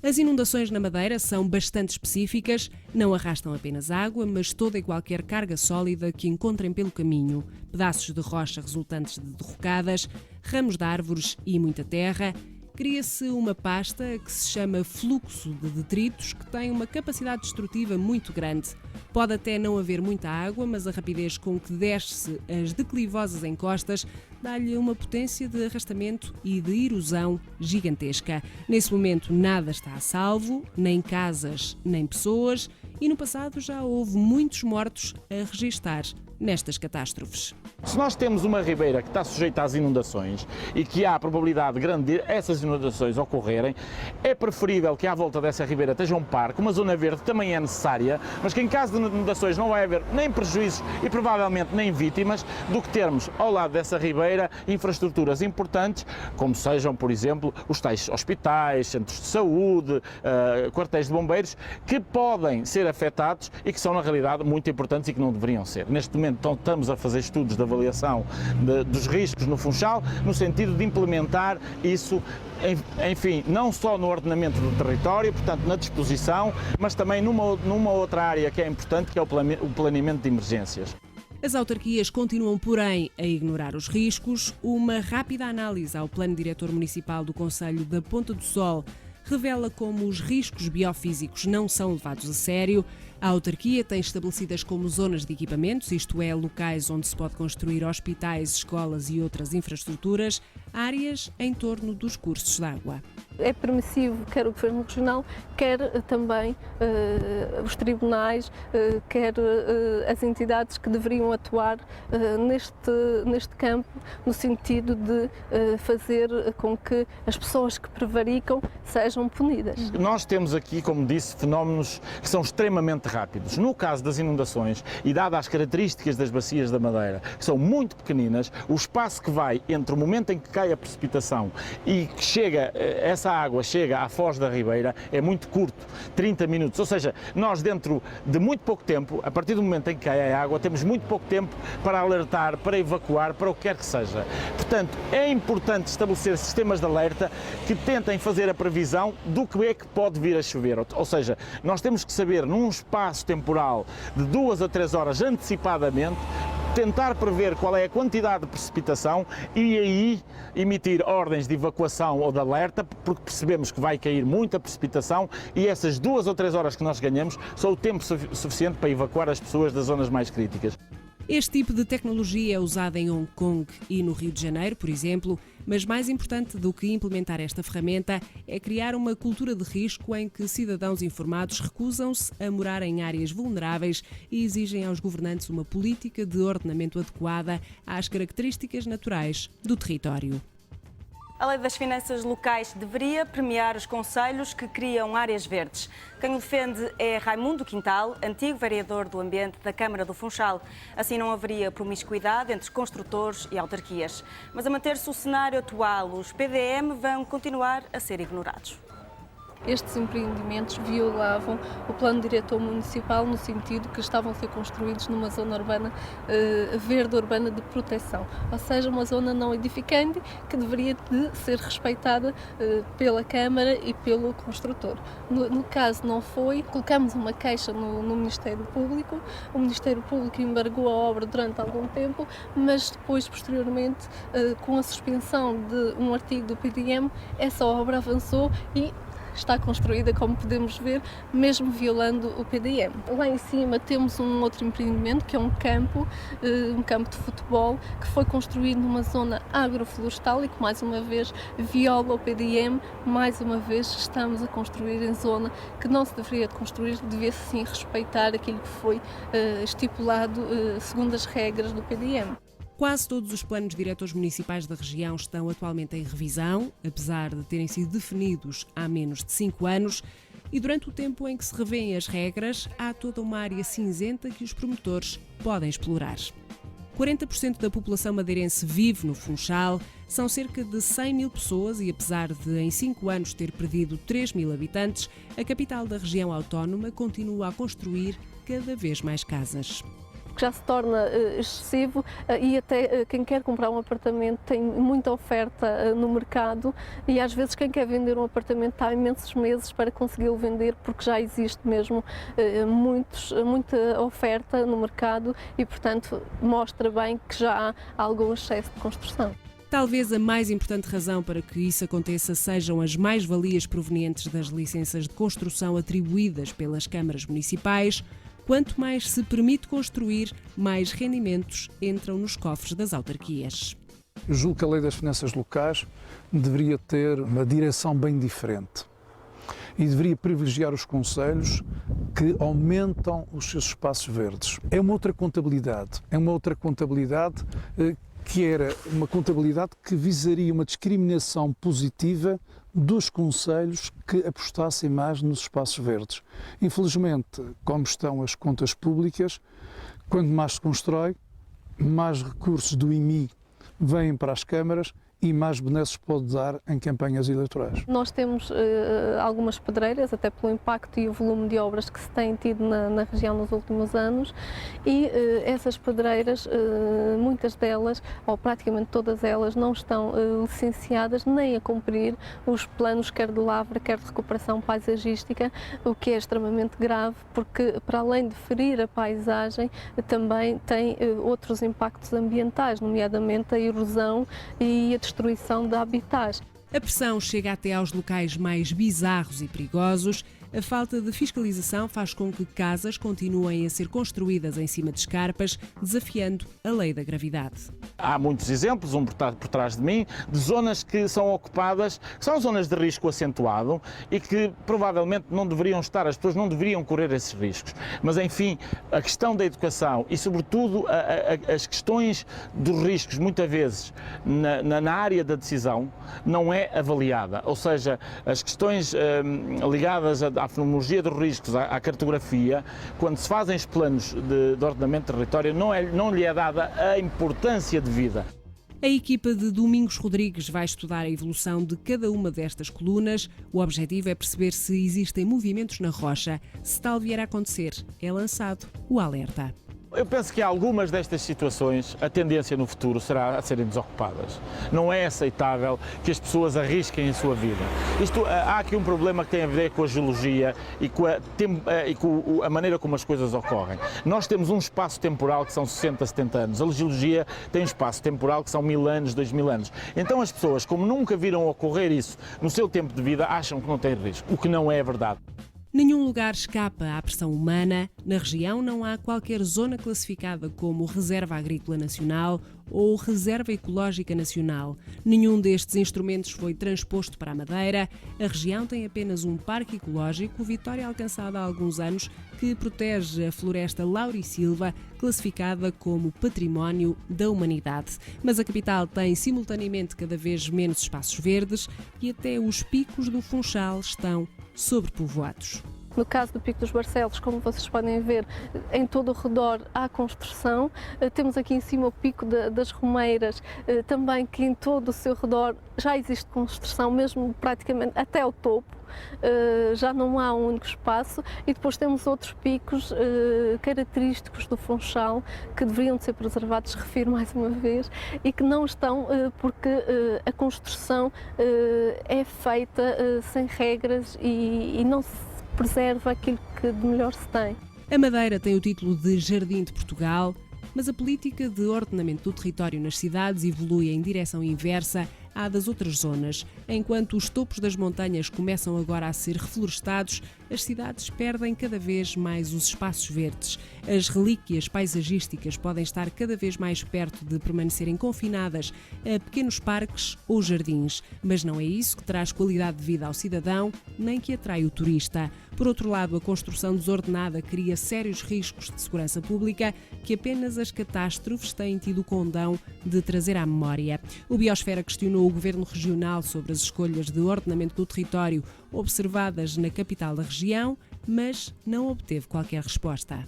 As inundações na Madeira são bastante específicas, não arrastam apenas água, mas toda e qualquer carga sólida que encontrem pelo caminho. Pedaços de rocha resultantes de derrocadas, ramos de árvores e muita terra. Cria-se uma pasta que se chama fluxo de detritos, que tem uma capacidade destrutiva muito grande. Pode até não haver muita água, mas a rapidez com que desce as declivosas encostas dá-lhe uma potência de arrastamento e de erosão gigantesca. Nesse momento nada está a salvo, nem casas, nem pessoas, e no passado já houve muitos mortos a registar nestas catástrofes. Se nós temos uma ribeira que está sujeita às inundações e que há a probabilidade grande de essas inundações ocorrerem, é preferível que à volta dessa ribeira esteja um parque, uma zona verde também é necessária, mas que em caso de inundações não vai haver nem prejuízos e provavelmente nem vítimas, do que termos ao lado dessa ribeira infraestruturas importantes, como sejam, por exemplo, os tais hospitais, centros de saúde, quartéis de bombeiros, que podem ser afetados e que são na realidade muito importantes e que não deveriam ser. Neste momento estamos a fazer estudos de avaliação dos riscos no Funchal, no sentido de implementar isso, enfim, não só no ordenamento do território, portanto na disposição, mas também numa outra área que é importante, que é o planeamento de emergências. As autarquias continuam, porém, a ignorar os riscos. Uma rápida análise ao Plano Diretor Municipal do Concelho da Ponta do Sol revela como os riscos biofísicos não são levados a sério. A autarquia tem estabelecidas como zonas de equipamentos, isto é, locais onde se pode construir hospitais, escolas e outras infraestruturas, áreas em torno dos cursos de água. É permissivo quer o Governo Regional, quer também os tribunais, quer as entidades que deveriam atuar neste campo, no sentido de fazer com que as pessoas que prevaricam sejam punidas. Nós temos aqui, como disse, fenómenos que são extremamente rápidos. No caso das inundações, e dadas as características das bacias da Madeira, que são muito pequeninas, o espaço que vai entre o momento em que cai a precipitação e que essa água chega à foz da ribeira é muito curto, 30 minutos. Ou seja, nós dentro de muito pouco tempo, a partir do momento em que cai a água, temos muito pouco tempo para alertar, para evacuar, para o que quer que seja. Portanto, é importante estabelecer sistemas de alerta que tentem fazer a previsão do que é que pode vir a chover. Ou seja, nós temos que saber, num espaço temporal de 2 a 3 horas antecipadamente, tentar prever qual é a quantidade de precipitação e aí emitir ordens de evacuação ou de alerta, porque percebemos que vai cair muita precipitação e essas 2 ou 3 horas que nós ganhamos são o tempo suficiente para evacuar as pessoas das zonas mais críticas. Este tipo de tecnologia é usada em Hong Kong e no Rio de Janeiro, por exemplo, mas mais importante do que implementar esta ferramenta é criar uma cultura de risco em que cidadãos informados recusam-se a morar em áreas vulneráveis e exigem aos governantes uma política de ordenamento adequada às características naturais do território. A Lei das Finanças Locais deveria premiar os concelhos que criam áreas verdes. Quem o defende é Raimundo Quintal, antigo vereador do Ambiente da Câmara do Funchal. Assim não haveria promiscuidade entre construtores e autarquias. Mas a manter-se o cenário atual, os PDM vão continuar a ser ignorados. Estes empreendimentos violavam o plano diretor municipal no sentido que estavam a ser construídos numa zona urbana verde urbana de proteção, ou seja, uma zona não edificante que deveria de ser respeitada pela Câmara e pelo construtor. No caso não foi, colocamos uma queixa no Ministério Público, o Ministério Público embargou a obra durante algum tempo, mas depois, posteriormente, com a suspensão de um artigo do PDM, essa obra avançou e está construída, como podemos ver, mesmo violando o PDM. Lá em cima temos um outro empreendimento, que é um campo de futebol, que foi construído numa zona agroflorestal e que, mais uma vez, viola o PDM. Mais uma vez, estamos a construir em zona que não se deveria construir, devia-se sim respeitar aquilo que foi estipulado segundo as regras do PDM. Quase todos os planos diretores municipais da região estão atualmente em revisão, apesar de terem sido definidos há menos de 5 anos, e durante o tempo em que se revêem as regras, há toda uma área cinzenta que os promotores podem explorar. 40% da população madeirense vive no Funchal, são cerca de 100 mil pessoas e, apesar de em 5 anos ter perdido 3 mil habitantes, a capital da região autónoma continua a construir cada vez mais casas. porque já se torna excessivo e até quem quer comprar um apartamento tem muita oferta no mercado e às vezes quem quer vender um apartamento está há imensos meses para consegui-lo vender porque já existe mesmo muita oferta no mercado e, portanto, mostra bem que já há algum excesso de construção. Talvez a mais importante razão para que isso aconteça sejam as mais-valias provenientes das licenças de construção atribuídas pelas câmaras municipais. Quanto mais se permite construir, mais rendimentos entram nos cofres das autarquias. Eu julgo que a Lei das Finanças Locais deveria ter uma direção bem diferente e deveria privilegiar os concelhos que aumentam os seus espaços verdes. É uma outra contabilidade que era uma contabilidade que visaria uma discriminação positiva dos concelhos que apostassem mais nos espaços verdes. Infelizmente, como estão as contas públicas, quanto mais se constrói, mais recursos do IMI vêm para as câmaras e mais benesses pode dar em campanhas eleitorais. Nós temos algumas pedreiras, até pelo impacto e o volume de obras que se tem tido na região nos últimos anos, e essas pedreiras, muitas delas, ou praticamente todas elas, não estão licenciadas nem a cumprir os planos quer de lavra, quer de recuperação paisagística, o que é extremamente grave, porque para além de ferir a paisagem, também tem outros impactos ambientais, nomeadamente a erosão e a destruição de habitats. A pressão chega até aos locais mais bizarros e perigosos. A falta de fiscalização faz com que casas continuem a ser construídas em cima de escarpas, desafiando a lei da gravidade. Há muitos exemplos, um por trás de mim, de zonas que são ocupadas, que são zonas de risco acentuado e que provavelmente não deveriam estar, as pessoas não deveriam correr esses riscos. Mas, enfim, a questão da educação e, sobretudo, as questões dos riscos, muitas vezes, na área da decisão, não é avaliada. Ou seja, as questões ligadas à fenomenologia dos riscos, à cartografia, quando se fazem os planos de ordenamento de território, não lhe é dada a importância de vida. A equipa de Domingos Rodrigues vai estudar a evolução de cada uma destas colunas. O objetivo é perceber se existem movimentos na rocha. Se tal vier a acontecer, é lançado o alerta. Eu penso que em algumas destas situações a tendência no futuro será a serem desocupadas. Não é aceitável que as pessoas arrisquem a sua vida. Há aqui um problema que tem a ver com a geologia e com a maneira como as coisas ocorrem. Nós temos um espaço temporal que são 60, 70 anos. A geologia tem um espaço temporal que são 1000 anos, 2000 anos. Então as pessoas, como nunca viram ocorrer isso no seu tempo de vida, acham que não tem risco, o que não é verdade. Nenhum lugar escapa à pressão humana. Na região não há qualquer zona classificada como Reserva Agrícola Nacional ou Reserva Ecológica Nacional. Nenhum destes instrumentos foi transposto para a Madeira. A região tem apenas um parque ecológico, vitória alcançada há alguns anos, que protege a floresta Laurisilva, classificada como Património da Humanidade. Mas a capital tem simultaneamente cada vez menos espaços verdes e até os picos do Funchal estão sobrepovoados. No caso do Pico dos Barcelos, como vocês podem ver, em todo o redor há construção. Temos aqui em cima o Pico das Romeiras, também que em todo o seu redor já existe construção, mesmo praticamente até ao topo. Já não há um único espaço, e depois temos outros picos característicos do Funchal que deveriam de ser preservados, refiro mais uma vez, e que não estão porque a construção é feita sem regras e não se preserva aquilo que de melhor se tem. A Madeira tem o título de Jardim de Portugal, mas a política de ordenamento do território nas cidades evolui em direção inversa à das outras zonas. Enquanto os topos das montanhas começam agora a ser reflorestados, as cidades perdem cada vez mais os espaços verdes. As relíquias paisagísticas podem estar cada vez mais perto de permanecerem confinadas a pequenos parques ou jardins, mas não é isso que traz qualidade de vida ao cidadão, nem que atrai o turista. Por outro lado, a construção desordenada cria sérios riscos de segurança pública que apenas as catástrofes têm tido o condão de trazer à memória. O Biosfera questionou o Governo Regional sobre as escolhas de ordenamento do território observadas na capital da região, mas não obteve qualquer resposta.